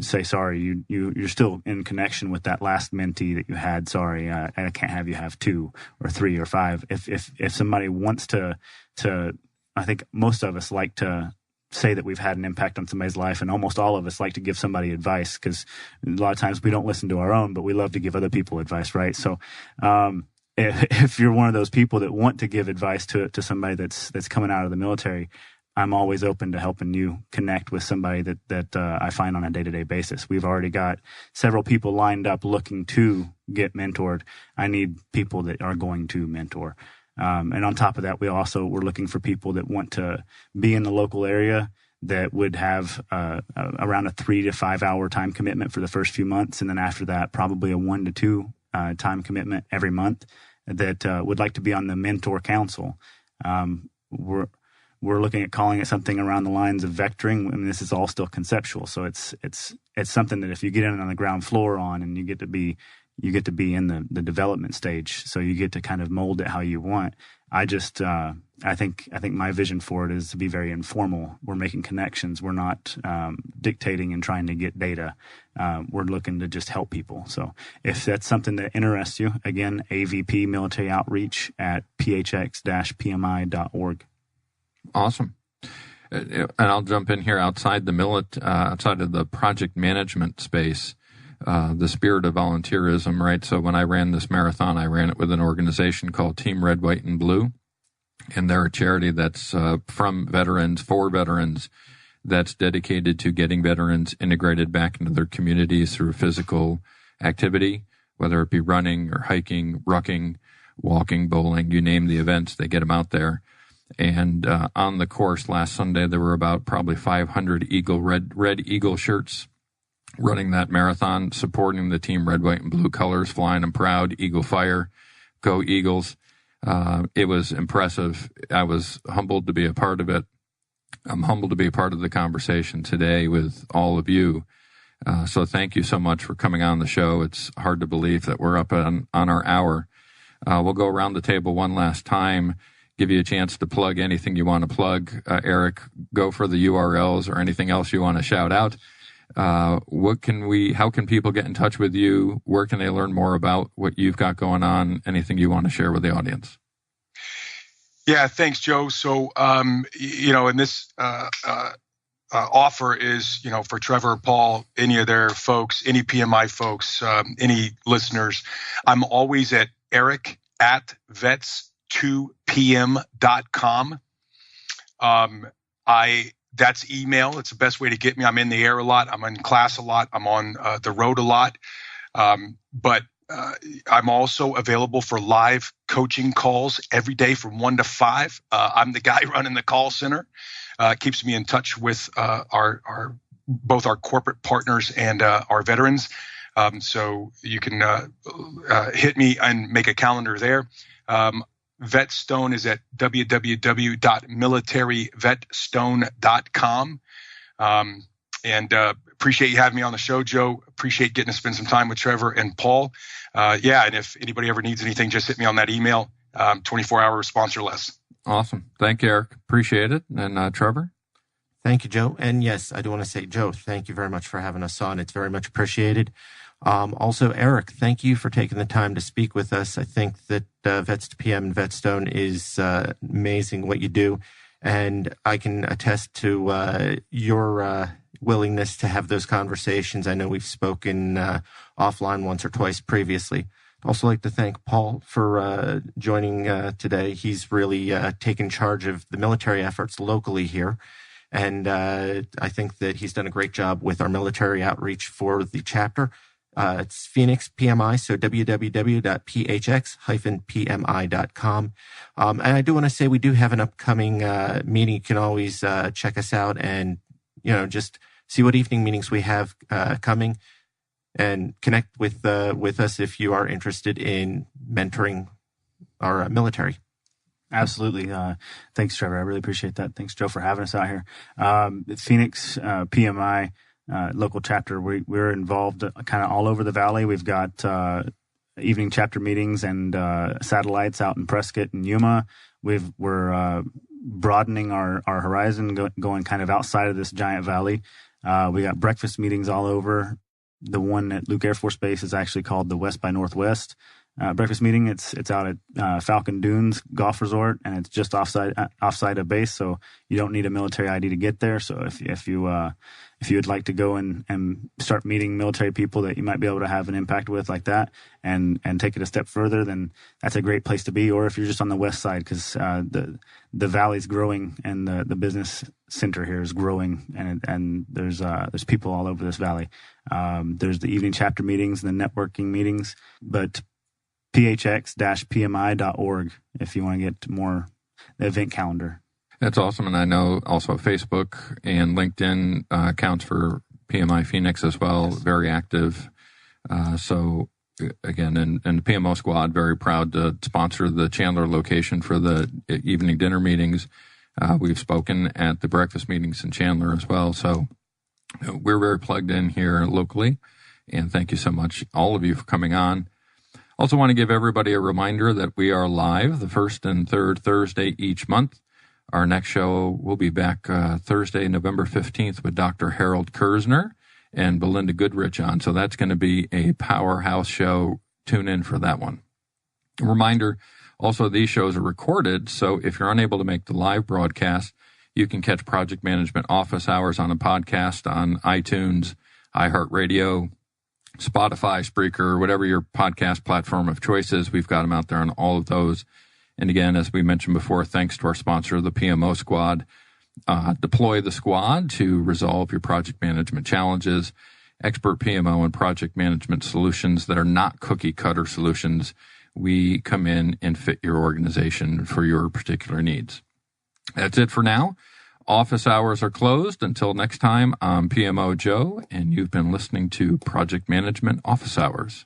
[SPEAKER 5] say, sorry, you're still in connection with that last mentee that you had. Sorry, I can't have you have 2 or 3 or 5. If somebody wants to, I think most of us like to say that we've had an impact on somebody's life, and almost all of us like to give somebody advice, because a lot of times we don't listen to our own, but we love to give other people advice, right? So if you're one of those people that want to give advice to somebody that's coming out of the military, I'm always open to helping you connect with somebody that I find on a day-to-day basis. We've already got several people lined up looking to get mentored. I need people that are going to mentor. And on top of that, we're looking for people that want to be in the local area, that would have around a 3 to 5 hour time commitment for the first few months. And then after that, probably a 1 to 2 time commitment every month, that would like to be on the mentor council. We're looking at calling it something around the lines of vectoring. I mean, this is all still conceptual. So it's something that if you get in on the ground floor on, and you get to be in the development stage, so you get to kind of mold it how you want. I think my vision for it is to be very informal. We're making connections. We're not dictating and trying to get data. We're looking to just help people. So if that's something that interests you, again, AVP Military Outreach at phx-pmi.org.
[SPEAKER 2] Awesome. And I'll jump in here outside of the project management space. The spirit of volunteerism, right? So when I ran this marathon, I ran it with an organization called Team Red, White, and Blue. And they're a charity that's from veterans, for veterans, that's dedicated to getting veterans integrated back into their communities through physical activity, whether it be running or hiking, rucking, walking, bowling, you name the events, they get them out there. And on the course last Sunday, there were about probably 500 red Eagle shirts running that marathon, supporting the Team Red, White, and Blue colors, flying them proud, Eagle Fire, go Eagles. It was impressive. I was humbled to be a part of it. I'm humbled to be a part of the conversation today with all of you. So thank you so much for coming on the show. It's hard to believe that we're up on our hour. We'll go around the table one last time, give you a chance to plug anything you want to plug. Eric, go for the URLs or anything else you want to shout out. How can people get in touch with you? Where can they learn more about what you've got going on? Anything you want to share with the audience?
[SPEAKER 4] Yeah, thanks, Joe. So, and this offer is, for Trevor, Paul, any of their folks, any PMI folks, any listeners. I'm always at Eric at Vets2PM.com. That's email. It's the best way to get me. I'm in the air a lot. I'm in class a lot. I'm on the road a lot. But I'm also available for live coaching calls every day from 1 to 5. I'm the guy running the call center. Keeps me in touch with both our corporate partners and our veterans. So you can hit me and make a calendar there. VetStone is at www.militaryvetstone.com. And appreciate you having me on the show, Joe. Appreciate getting to spend some time with Trevor and Paul. And if anybody ever needs anything, just hit me on that email, 24-hour response or less.
[SPEAKER 2] Awesome. Thank you, Eric. Appreciate it. And Trevor?
[SPEAKER 3] Thank you, Joe. And yes, I do want to say, Joe, thank you very much for having us on. It's very much appreciated. Also, Eric, thank you for taking the time to speak with us. I think that Vets2PM and VetStone is amazing what you do. And I can attest to your willingness to have those conversations. I know we've spoken offline once or twice previously. Also like to thank Paul for joining today. He's really taken charge of the military efforts locally here. And I think that he's done a great job with our military outreach for the chapter. It's Phoenix PMI, so www.phx-pmi.com. And I do want to say we do have an upcoming meeting. You can always check us out and, just see what evening meetings we have coming and connect with us if you are interested in mentoring our military.
[SPEAKER 5] Absolutely. Thanks, Trevor. I really appreciate that. Thanks, Joe, for having us out here. Phoenix PMI local chapter, we're involved kind of all over the valley. We've got evening chapter meetings and satellites out in Prescott and Yuma. We're broadening our horizon, going kind of outside of this giant valley. We got breakfast meetings all over. The one at Luke Air Force Base is actually called the West by Northwest breakfast meeting. It's out at Falcon Dunes Golf Resort, and it's just offsite of base, so you don't need a military ID to get there. So if you would like to go and start meeting military people that you might be able to have an impact with like that, and take it a step further, then that's a great place to be. Or if you're just on the west side, because the valley's growing and the business center here is growing, and there's people all over this valley. There's the evening chapter meetings and the networking meetings, but phx-pmi.org if you want to get more the event calendar.
[SPEAKER 2] That's awesome. And I know also Facebook and LinkedIn accounts for PMI Phoenix as well, very active. So again, and the PMO squad, very proud to sponsor the Chandler location for the evening dinner meetings. We've spoken at the breakfast meetings in Chandler as well. So we're very plugged in here locally. And thank you so much, all of you, for coming on. Also want to give everybody a reminder that we are live the first and third Thursday each month. Our next show will be back Thursday, November 15th with Dr. Harold Kersner and Belinda Goodrich on. So that's going to be a powerhouse show. Tune in for that one. A reminder, also these shows are recorded, so if you're unable to make the live broadcast, you can catch Project Management Office Hours on a podcast on iTunes, iHeartRadio, Spotify, Spreaker, whatever your podcast platform of choice is. We've got them out there on all of those. And again, as we mentioned before, thanks to our sponsor, the PMO Squad. Deploy the squad to resolve your project management challenges. Expert PMO and project management solutions that are not cookie cutter solutions. We come in and fit your organization for your particular needs. That's it for now. Office hours are closed. Until next time, I'm PMO Joe, and you've been listening to Project Management Office Hours.